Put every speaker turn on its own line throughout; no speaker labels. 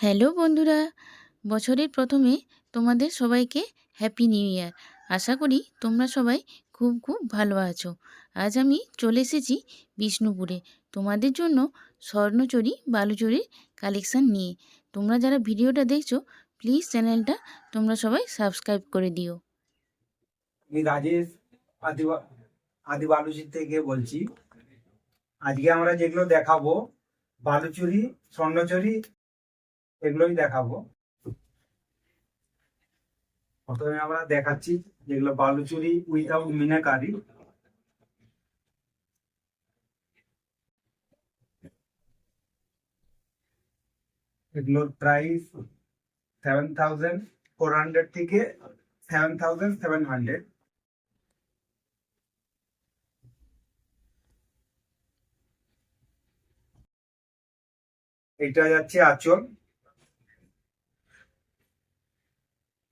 Hello বন্ধুরা, বছরের প্রথমে তোমাদের সবাইকে হ্যাপি নিউ ইয়ার। আশা করি তোমরা সবাই খুব খুব ভালো আছো। আজ আমি চলে এসেছি বিষ্ণুপুরে তোমাদের জন্য স্বর্ণচুরি বালুচুরির কালেকশান নিয়ে। তোমরা যারা ভিডিওটা দেখছো প্লিজ চ্যানেলটা তোমরা সবাই সাবস্ক্রাইব করে দিও।
আমি রাজেশ আদি বালুচুরি থেকে বলছি। আজকে আমরা যেগুলো দেখাবো বালুচুরি, স্বর্ণচুরি, এগুলোই দেখাবো। প্রথমে আমরা দেখাচ্ছি যেগুলো বালুচুরি উইথাউট মিনাকারি। এগুলোর প্রাইস 7,400 থেকে 7,700। এটা যাচ্ছে আঁচল,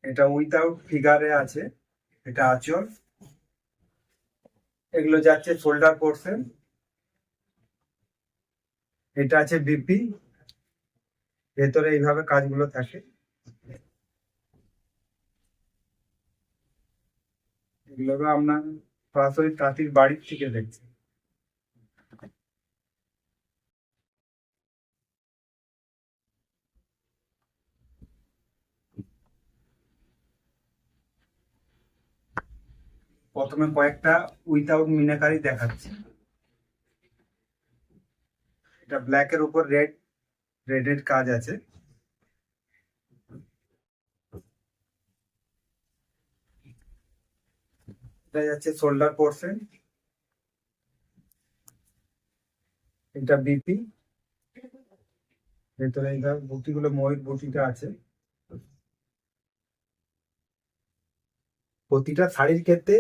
এটা উইথাউট ফিগারে আছে, এটা আঁচল। এগুলো যাচ্ছে শোল্ডার পোর্শন, এটা আছে বিপি, ভেতরে এইভাবে কাজগুলো থাকে। এগুলো আমরা সরাসরি তাঁতির বাড়ির থেকে দেখছি। প্রথমে কয়েকটা উইথাউট মিনাকারি দেখাচ্ছি। এটা ব্ল্যাক এর উপর রেডের কাজ আছে। এটা যাচ্ছে শোল্ডার পোর্শন, এটা বিপি, ভেতরে এইভাবে বুটিগুলো ময়ূর বুটিটা আছে। প্রতিটা শাড়ির ক্ষেত্রে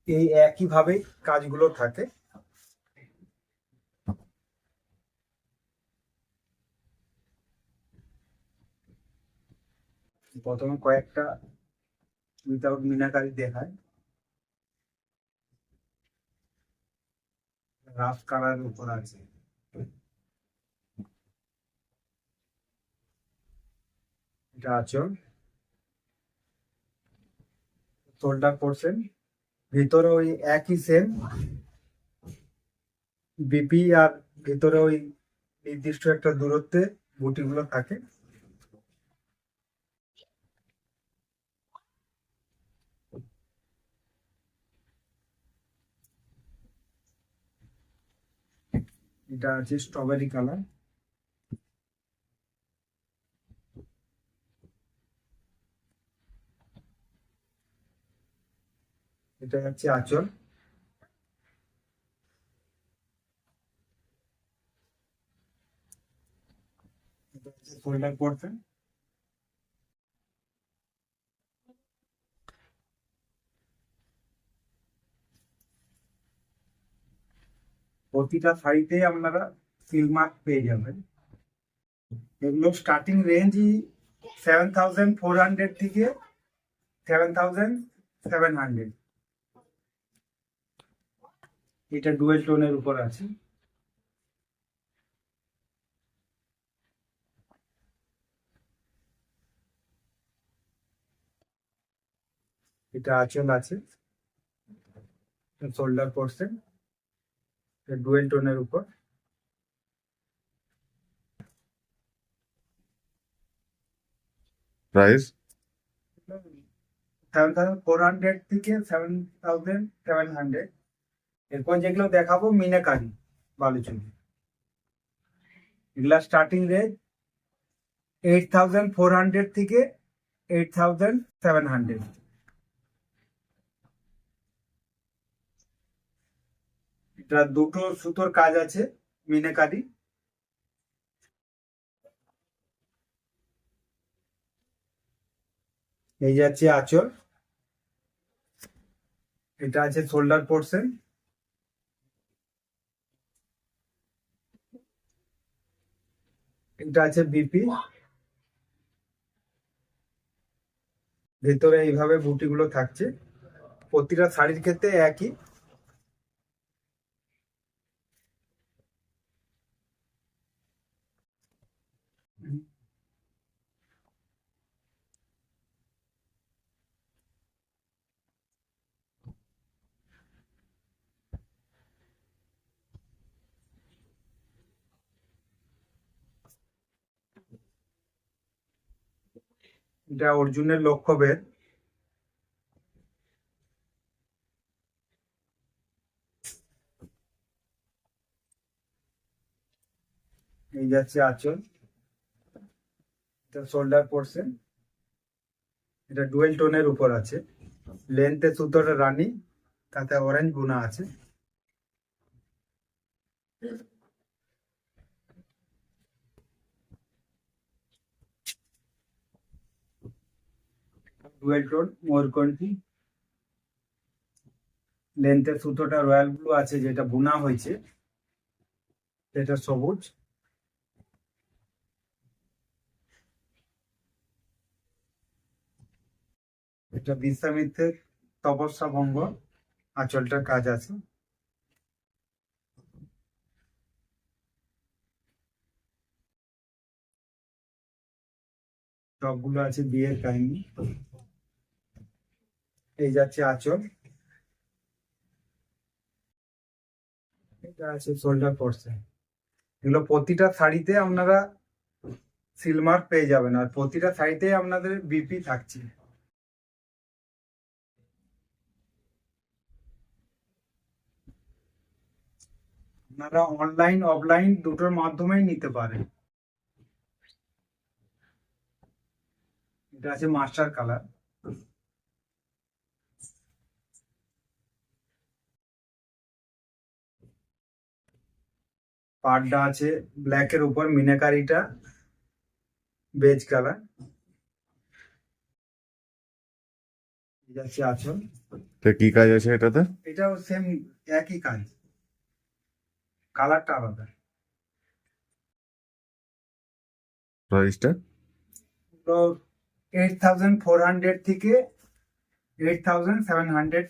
এই একই ভাবে কাজগুলো থাকে। প্রথমে কয়েকটা উইথাউট মিনাকারি দেখায়। রাফ কালারের উপর আছে, এটা আঁচল, শোল্ডার পোর্শন, ভিতরে ওই একই সেম বিপি, আর ভিতরে ওই নির্দিষ্ট একটা দূরত্বে বুটিগুলো থাকে। এটা আছে স্ট্রবেরি কালার, এটা হচ্ছে আঁচল, এটা হচ্ছে শোল্ডার পোর্শন। প্রতিটা শাড়িতে আপনারা সিল মার্ক পেয়ে যাবেন। এগুলো স্টার্টিং রেঞ্জই 7,400 থেকে 7,700। এটা ডুয়েল টোনের উপর আছে। এটা আঁচল আছে, শোল্ডার পোর্শন, ডুয়েল টোনের উপর।
প্রাইস
7,400 থেকে 7,700। এরপর যেগুলো দেখাবো মিনাকারি বালুচুরি, এগুলা স্টার্টিং রেঞ্জ 8,400 থেকে 8,700। এটা দুটো সুতোর কাজ আছে মিনাকারি। এই যাচ্ছে আঁচল, এটা আছে শোল্ডার পোর্শন, এটা আছে বিপি, ভেতরে এইভাবে বুটিগুলো থাকছে। প্রতিটা শাড়ির ক্ষেত্রে একই। এটা অর্জুনের লক্ষ্যভেদ। এই যাচ্ছে আঁচল, এটা শোল্ডার পোর্শন, এটা ডুয়েল টোনের উপর আছে। লেন্থে সুতোটা রানী, তাতে অরেঞ্জ বুনা আছে। ডুয়েল টোন ময়ূরকণ্ঠী, লেন্থের সুতোটা রয়্যাল ব্লু আছে, যেটা বুনা হয়েছে, এটা সবুজ। এটা বিশ্বামিত্রের তপস্যা ভঙ্গ, আঁচলটার কাজ আছে। সবগুলো আছে বিয়ের কাহিনী। এই যাচ্ছে আঁচল, এটা আছে শোল্ডার পোর্শন। এগুলো প্রতিটা শাড়িতে আপনারা সিলমার্ক পেয়ে যাবেন, আর প্রতিটা শাড়িতে আপনাদের বিপি থাকছে। আপনারা অনলাইন অফলাইন দুটোর মাধ্যমেই নিতে পারেন। এটা আছে মাস্টার কালার। পাড়টা আছে ব্ল্যাকের উপর, মিনাকারিটা বেজ কালার। এই যাচ্ছে আঁচল,
তো কি কাজ আছে এটাতে?
এটাও সেম একই কাজ, কালারটা আলাদা।
প্রাইসটা?
তো 8400 থেকে 8700